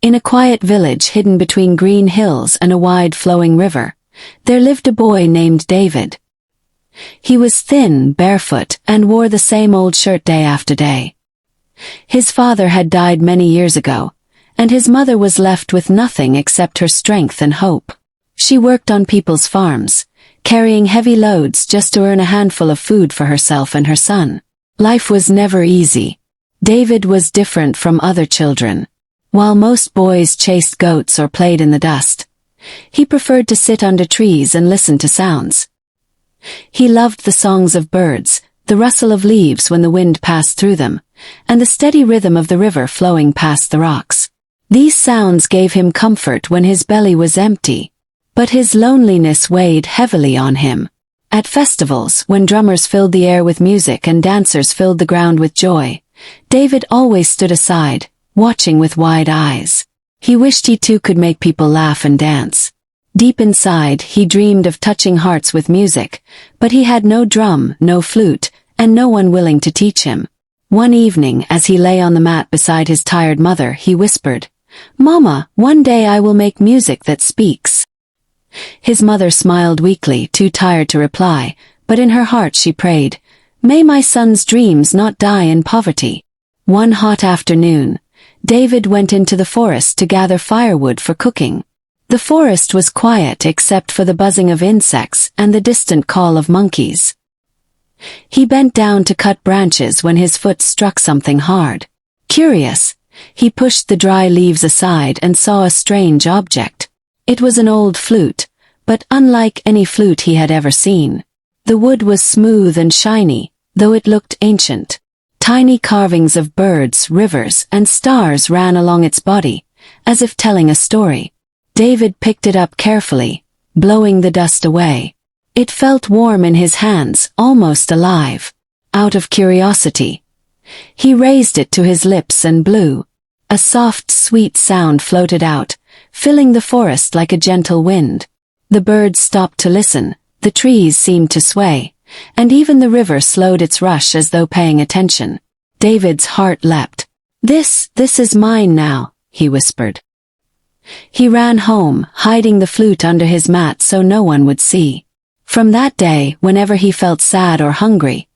In a quiet village hidden between green hills and a wide flowing river, there lived a boy named David. He was thin, barefoot, and wore the same old shirt day after day. His father had died many years ago, and his mother was left with nothing except her strength and hope. She worked on people's farms, carrying heavy loads just to earn a handful of food for herself and her son. Life was never easy. David was different from other children. While most boys chased goats or played in the dust, he preferred to sit under trees and listen to sounds. He loved the songs of birds, the rustle of leaves when the wind passed through them, and the steady rhythm of the river flowing past the rocks. These sounds gave him comfort when his belly was empty, but his loneliness weighed heavily on him. At festivals, when drummers filled the air with music and dancers filled the ground with joy, David always stood aside, watching with wide eyes. He wished he too could make people laugh and dance. Deep inside, he dreamed of touching hearts with music, but he had no drum, no flute, and no one willing to teach him. One evening, as he lay on the mat beside his tired mother, he whispered, "Mama, one day I will make music that speaks." His mother smiled weakly, too tired to reply, but in her heart she prayed, "May my son's dreams not die in poverty." One hot afternoon, David went into the forest to gather firewood for cooking. The forest was quiet except for the buzzing of insects and the distant call of monkeys. He bent down to cut branches when his foot struck something hard. Curious, he pushed the dry leaves aside and saw a strange object. It was an old flute, but unlike any flute he had ever seen. The wood was smooth and shiny, though it looked ancient. Tiny carvings of birds, rivers, and stars ran along its body, as if telling a story. David picked it up carefully, blowing the dust away. It felt warm in his hands, almost alive. Out of curiosity, he raised it to his lips and blew. A soft, sweet sound floated out, filling the forest like a gentle wind. The birds stopped to listen, the trees seemed to sway, and even the river slowed its rush as though paying attention. David's heart leapt. This is mine now," he whispered. He ran home, hiding the flute under his mat so no one would see. From that day, whenever he felt sad or hungry,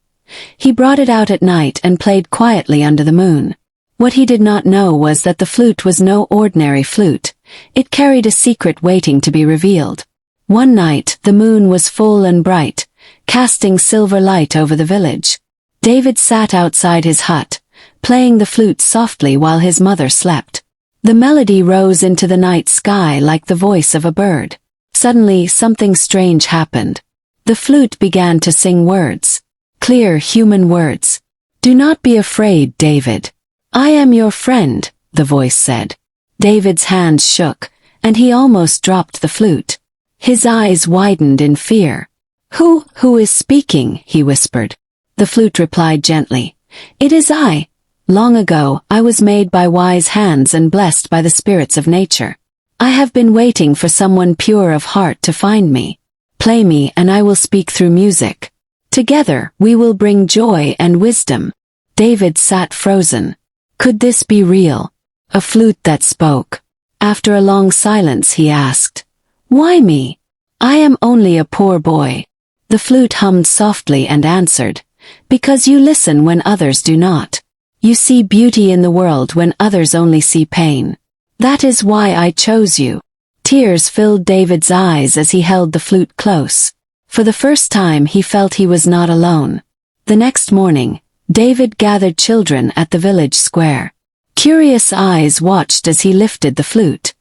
he brought it out at night and played quietly under the moon. What he did not know was that the flute was no ordinary flute. It carried a secret waiting to be revealed. One night, the moon was full and bright, casting silver light over the village. David sat outside his hut, playing the flute softly while his mother slept. The melody rose into the night sky like the voice of a bird. Suddenly, something strange happened. The flute began to sing words. Clear human words. "Do not be afraid, David. I am your friend," the voice said. David's hands shook, and he almost dropped the flute. His eyes widened in fear. Who is speaking?" he whispered. The flute replied gently, "It is I. Long ago, I was made by wise hands and blessed by the spirits of nature. I have been waiting for someone pure of heart to find me. Play me and I will speak through music. Together, we will bring joy and wisdom." David sat frozen. Could this be real? A flute that spoke. After a long silence, he asked, "Why me? I am only a poor boy." The flute hummed softly and answered, "Because you listen when others do not. You see beauty in the world when others only see pain. That is why I chose you." Tears filled David's eyes as he held the flute close. For the first time he felt he was not alone. The next morning, David gathered children at the village square. Curious eyes watched as he lifted the flute.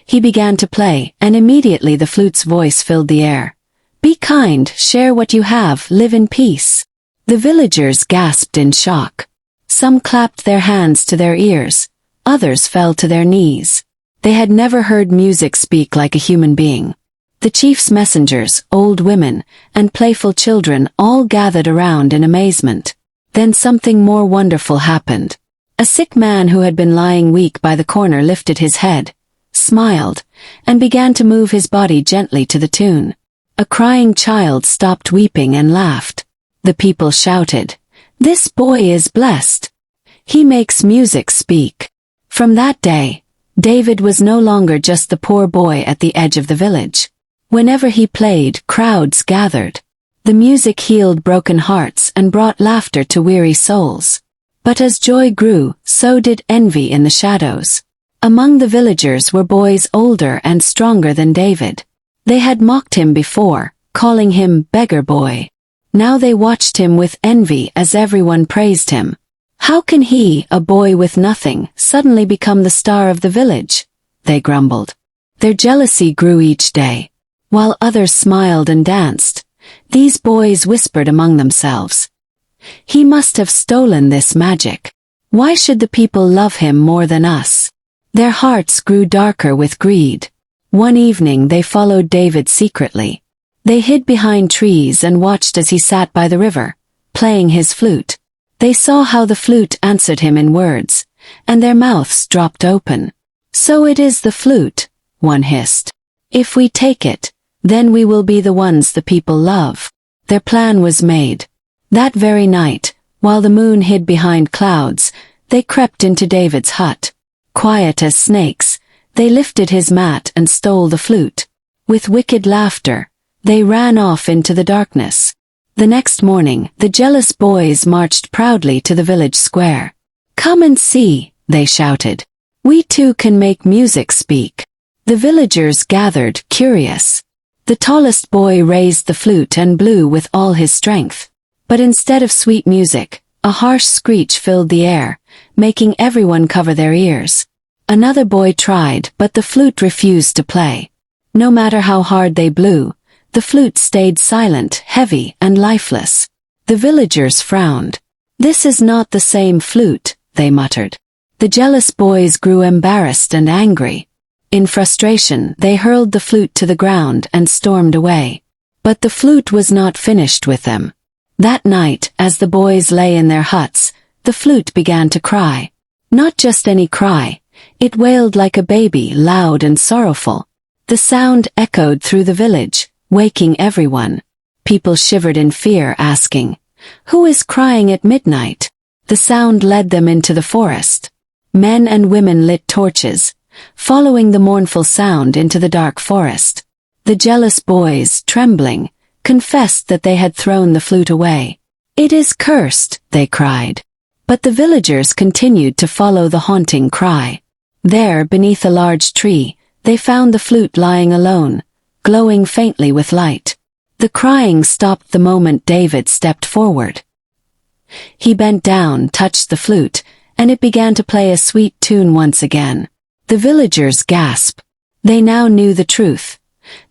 He began to play, and immediately the flute's voice filled the air. "Be kind, share what you have, live in peace." The villagers gasped in shock. Some clapped their hands to their ears, others fell to their knees. They had never heard music speak like a human being. The chief's messengers, old women, and playful children all gathered around in amazement. Then something more wonderful happened. A sick man who had been lying weak by the corner lifted his head, smiled, and began to move his body gently to the tune. A crying child stopped weeping and laughed. The people shouted, "This boy is blessed. He makes music speak." From that day, David was no longer just the poor boy at the edge of the village. Whenever he played, crowds gathered. The music healed broken hearts and brought laughter to weary souls. But as joy grew, so did envy in the shadows. Among the villagers were boys older and stronger than David. They had mocked him before, calling him beggar boy. Now they watched him with envy as everyone praised him. How can he, a boy with nothing, suddenly become the star of the village? They grumbled. Their jealousy grew each day. While others smiled and danced, these boys whispered among themselves. He must have stolen this magic. Why should the people love him more than us? Their hearts grew darker with greed. One evening they followed David secretly. They hid behind trees and watched as he sat by the river, playing his flute. They saw how the flute answered him in words, and their mouths dropped open. "So it is the flute," one hissed. "If we take it, then we will be the ones the people love." Their plan was made. That very night, while the moon hid behind clouds, they crept into David's hut. Quiet as snakes, they lifted his mat and stole the flute. With wicked laughter, they ran off into the darkness. The next morning, the jealous boys marched proudly to the village square. "Come and see," they shouted. "We too can make music speak." The villagers gathered, curious. The tallest boy raised the flute and blew with all his strength. But instead of sweet music, a harsh screech filled the air, making everyone cover their ears. Another boy tried, but the flute refused to play. No matter how hard they blew, the flute stayed silent, heavy, and lifeless. The villagers frowned. "This is not the same flute," they muttered. The jealous boys grew embarrassed and angry. In frustration, they hurled the flute to the ground and stormed away. But the flute was not finished with them. That night, as the boys lay in their huts, the flute began to cry. Not just any cry, it wailed like a baby, loud and sorrowful. The sound echoed through the village, waking everyone. People shivered in fear, asking, "Who is crying at midnight?" The sound led them into the forest. Men and women lit torches, following the mournful sound into the dark forest. The jealous boys, trembling, confessed that they had thrown the flute away. "It is cursed," they cried. But the villagers continued to follow the haunting cry. There, beneath a large tree, they found the flute lying alone, glowing faintly with light. The crying stopped the moment David stepped forward. He bent down, touched the flute, and it began to play a sweet tune once again. The villagers gasped. They now knew the truth.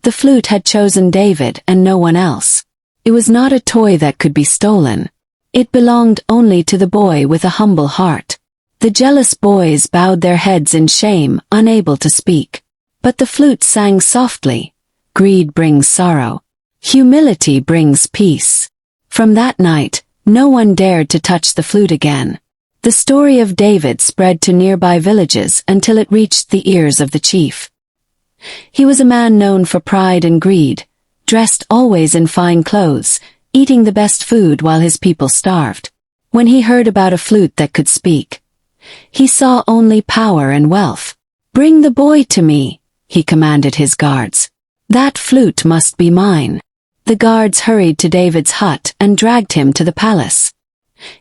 The flute had chosen David and no one else. It was not a toy that could be stolen. It belonged only to the boy with a humble heart. The jealous boys bowed their heads in shame, unable to speak. But the flute sang softly. "Greed brings sorrow. Humility brings peace." From that night, no one dared to touch the flute again. The story of David spread to nearby villages until it reached the ears of the chief. He was a man known for pride and greed, dressed always in fine clothes, eating the best food while his people starved. When he heard about a flute that could speak, he saw only power and wealth. "Bring the boy to me," he commanded his guards. "That flute must be mine." The guards hurried to David's hut and dragged him to the palace.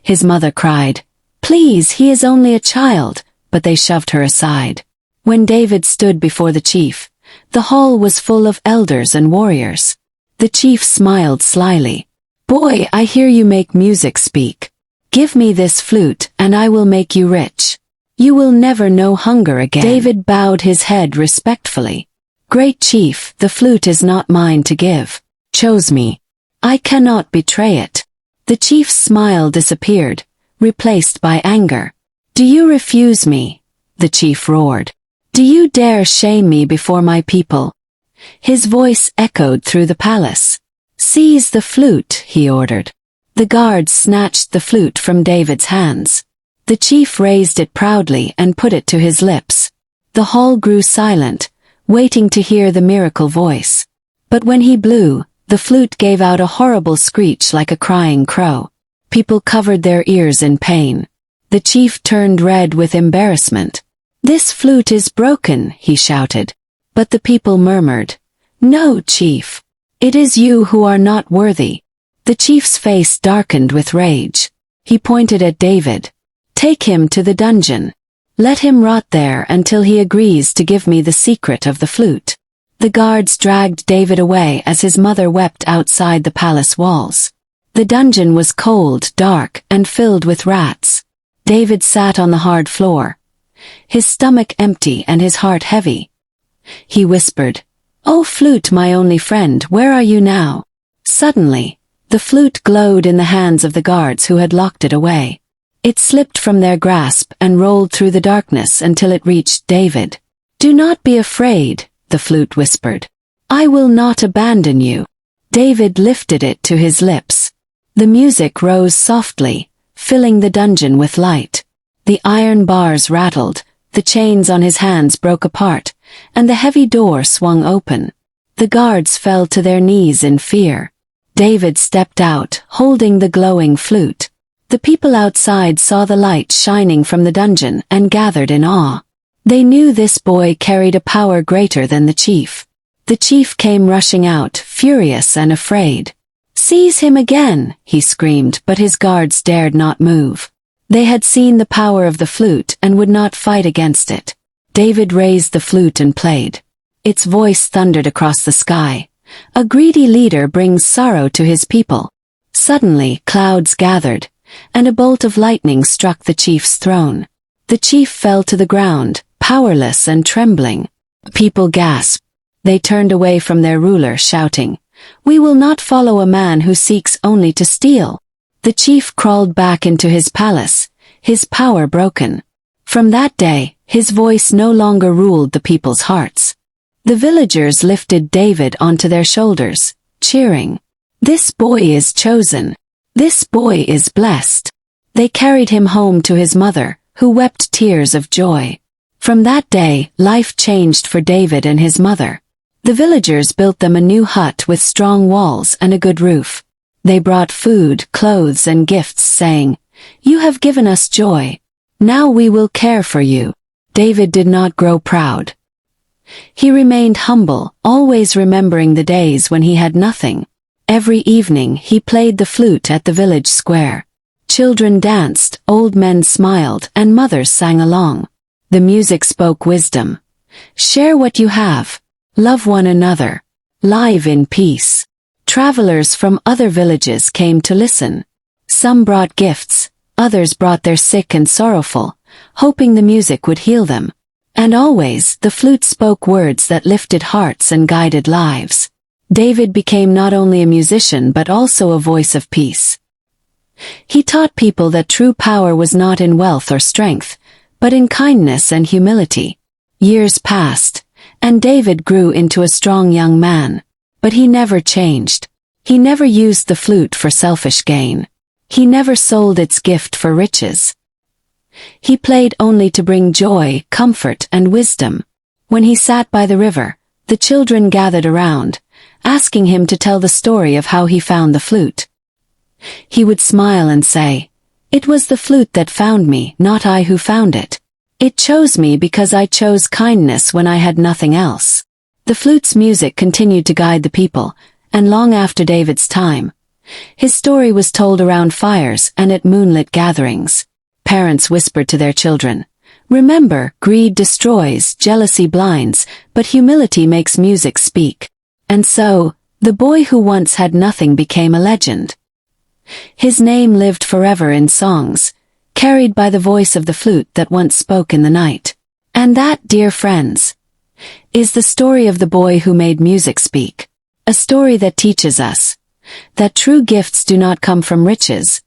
His mother cried, "Please, he is only a child," but they shoved her aside. When David stood before the chief, the hall was full of elders and warriors. The chief smiled slyly. "Boy, I hear you make music speak. Give me this flute, and I will make you rich. You will never know hunger again." David bowed his head respectfully. "Great chief, the flute is not mine to give. Chose me. I cannot betray it." The chief's smile disappeared, replaced by anger. "Do you refuse me?" the chief roared. "Do you dare shame me before my people?" His voice echoed through the palace. "Seize the flute," he ordered. The guards snatched the flute from David's hands. The chief raised it proudly and put it to his lips. The hall grew silent, waiting to hear the miracle voice. But when he blew, the flute gave out a horrible screech like a crying crow. People covered their ears in pain. The chief turned red with embarrassment. "This flute is broken," he shouted. But the people murmured, "No, chief. It is you who are not worthy." The chief's face darkened with rage. He pointed at David. "Take him to the dungeon. Let him rot there until he agrees to give me the secret of the flute." The guards dragged David away as his mother wept outside the palace walls. The dungeon was cold, dark, and filled with rats. David sat on the hard floor, his stomach empty and his heart heavy. He whispered, "Oh flute, my only friend, where are you now?" Suddenly, the flute glowed in the hands of the guards who had locked it away. It slipped from their grasp and rolled through the darkness until it reached David. "Do not be afraid," the flute whispered. "I will not abandon you." David lifted it to his lips. The music rose softly, filling the dungeon with light. The iron bars rattled, the chains on his hands broke apart, and the heavy door swung open. The guards fell to their knees in fear. David stepped out, holding the glowing flute. The people outside saw the light shining from the dungeon and gathered in awe. They knew this boy carried a power greater than the chief. The chief came rushing out, furious and afraid. "Seize him again," he screamed, but his guards dared not move. They had seen the power of the flute and would not fight against it. David raised the flute and played. Its voice thundered across the sky. "A greedy leader brings sorrow to his people." Suddenly, clouds gathered, and a bolt of lightning struck the chief's throne. The chief fell to the ground, powerless and trembling. People gasped. They turned away from their ruler, shouting, "We will not follow a man who seeks only to steal." The chief crawled back into his palace, his power broken. From that day, his voice no longer ruled the people's hearts. The villagers lifted David onto their shoulders, cheering, "This boy is chosen. This boy is blessed." They carried him home to his mother, who wept tears of joy. From that day, life changed for David and his mother. The villagers built them a new hut with strong walls and a good roof. They brought food, clothes, and gifts, saying, "You have given us joy. Now we will care for you." David did not grow proud. He remained humble, always remembering the days when he had nothing. Every evening he played the flute at the village square. Children danced, old men smiled, and mothers sang along. The music spoke wisdom. Share what you have. Love one another. Live in peace. Travelers from other villages came to listen. Some brought gifts, others brought their sick and sorrowful, hoping the music would heal them. And always, the flute spoke words that lifted hearts and guided lives. David became not only a musician but also a voice of peace. He taught people that true power was not in wealth or strength, but in kindness and humility. Years passed, and David grew into a strong young man. But he never changed. He never used the flute for selfish gain. He never sold its gift for riches. He played only to bring joy, comfort, and wisdom. When he sat by the river, the children gathered around, asking him to tell the story of how he found the flute. He would smile and say, "It was the flute that found me, not I who found it. It chose me because I chose kindness when I had nothing else." The flute's music continued to guide the people, and long after David's time, his story was told around fires and at moonlit gatherings. Parents whispered to their children, "Remember, greed destroys, jealousy blinds, but humility makes music speak." And so, the boy who once had nothing became a legend. His name lived forever in songs, carried by the voice of the flute that once spoke in the night. And that, dear friends, is the story of the boy who made music speak. A story that teaches us that true gifts do not come from riches,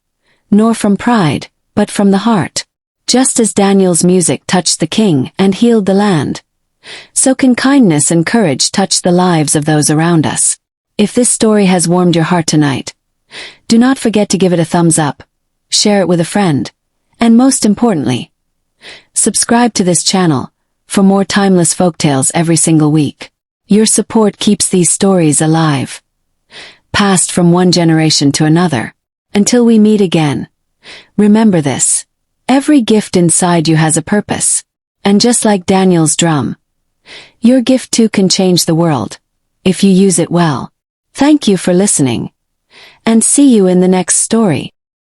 nor from pride, but from the heart. Just as Daniel's music touched the king and healed the land, so can kindness and courage touch the lives of those around us. If this story has warmed your heart tonight, do not forget to give it a thumbs up, share it with a friend, and most importantly, subscribe to this channel for more timeless folktales every single week. Your support keeps these stories alive, passed from one generation to another. Until we meet again, remember this: every gift inside you has a purpose. And just like Daniel's drum, your gift too can change the world, if you use it well. Thank you for listening, and see you in the next story.